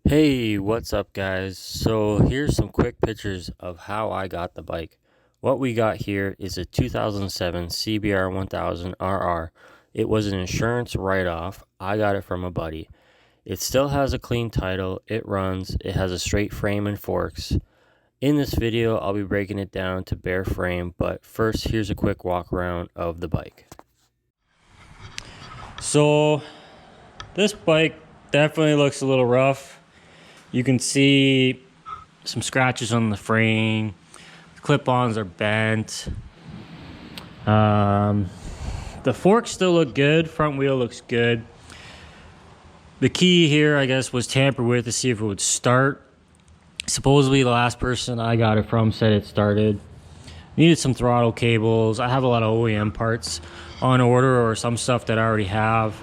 Hey, what's up, guys? So, here's some quick pictures of how I got the bike. What we got here is a 2007 CBR 1000 RR. It was an insurance write off. I got it from a buddy. It still has a clean title, it runs, it has a straight frame and forks. In this video, I'll be breaking it down to bare frame, but first, here's a quick walk around of the bike. So, this bike definitely looks a little rough. You can see some scratches on the frame. The clip-ons are bent. The forks still look good. Front wheel looks good. The key here, I guess, was tampered with to see if it would start. Supposedly, the last person I got it from said it started. Needed some throttle cables. I have a lot of OEM parts on order or some stuff that I already have.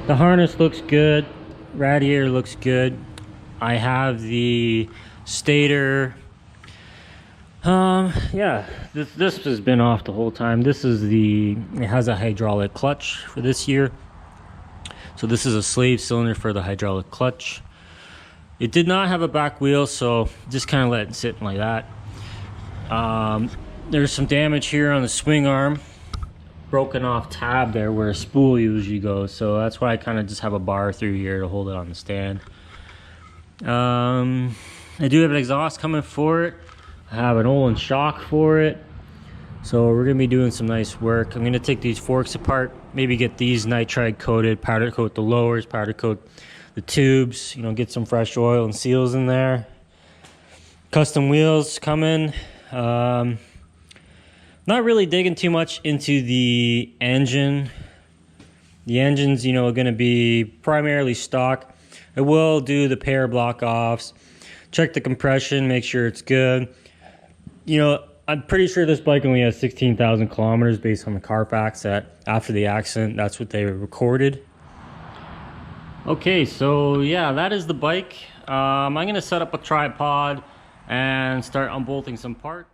The harness looks good. Radiator looks good. I have the stator. This has been off the whole time. It has a hydraulic clutch for this year. So this is a slave cylinder for the hydraulic clutch. It did not have a back wheel, so just kind of let it sit like that. There's some damage here on the swing arm. Broken off tab there where a spool usually goes. So that's why I kind of just have a bar through here to hold it on the stand. I do have an exhaust coming for it. I have an Olin shock for it. So we're gonna be doing some nice work. I'm gonna take these forks apart, maybe get these nitride coated, powder coat the lowers, powder coat the tubes, get some fresh oil and seals in there. Custom wheels coming. Not really digging too much into the engine. The engine's, gonna be primarily stock. I will do the pair block offs, check the compression, make sure it's good. I'm pretty sure this bike only has 16,000 kilometers based on the Carfax that after the accident, that's what they recorded. Okay, so yeah, that is the bike. I'm gonna set up a tripod and start unbolting some parts.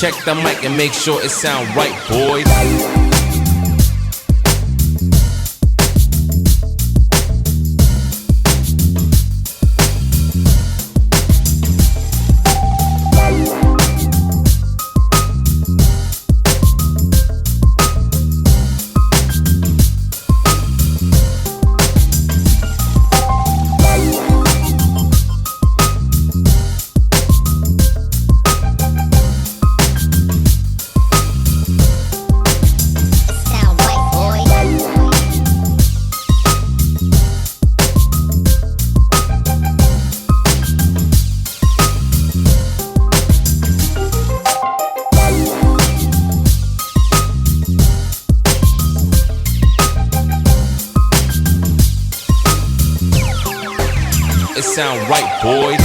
Check the mic and make sure it sound right, boys. It sound right, boys.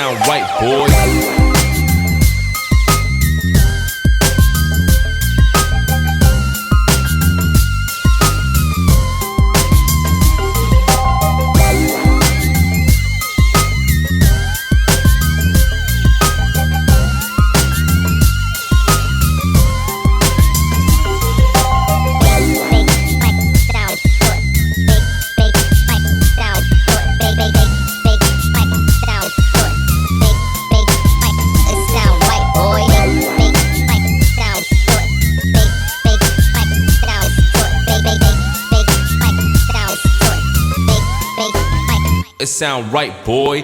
sound right, boy. It sound right, boy.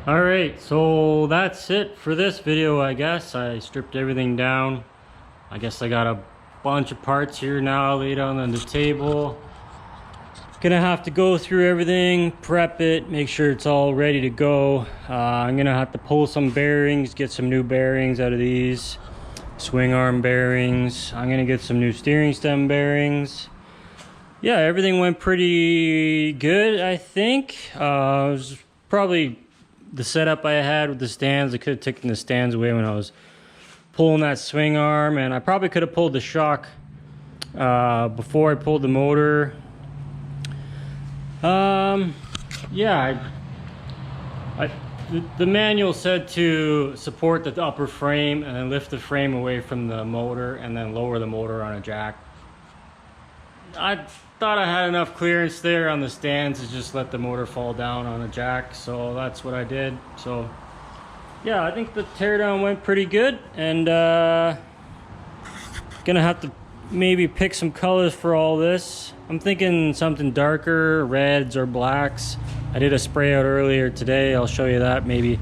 Alright, so that's it for this video, I guess. I stripped everything down. I guess I got a bunch of parts here now laid out on the table. Gonna have to go through everything, prep it, make sure it's all ready to go. I'm gonna have to pull some bearings, get some new bearings out of these. Swing arm bearings. I'm gonna get some new steering stem bearings. yeah, everything went pretty good, I think. It was probably the setup I had with the stands. I could have taken the stands away when I was pulling that swing arm, and I probably could have pulled the shock before I pulled the motor. Yeah, the manual said to support the upper frame and then lift the frame away from the motor and then lower the motor on a jack. I thought I had enough clearance there on the stands to just let the motor fall down on a jack, so that's what I did. So yeah, I think the teardown went pretty good, and gonna have to maybe pick some colors for all this. I'm thinking something darker, reds or blacks. I did a spray out earlier today. I'll show you that maybe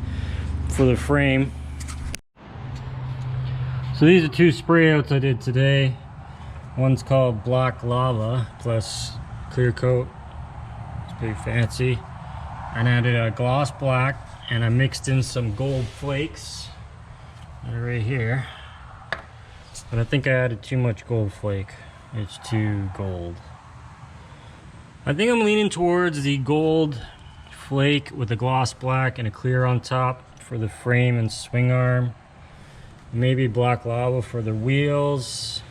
for the frame. So these are two spray outs I did today. One's called Black Lava plus clear coat. It's pretty fancy. And I did a gloss black, and I mixed in some gold flakes. They're right here. But I think I added too much gold flake. It's too gold. I think I'm leaning towards the gold flake with a gloss black and a clear on top for the frame and swing arm. Maybe Black Lava for the wheels.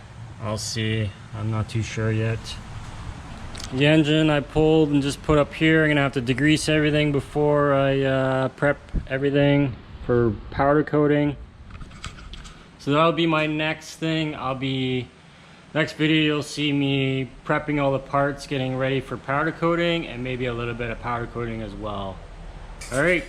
I'll see. I'm not too sure yet. The engine I pulled and just put up here. I'm gonna have to degrease everything before I prep everything for powder coating. So that'll be my next thing. Next video you'll see me prepping all the parts, getting ready for powder coating, and maybe a little bit of powder coating as well. All right.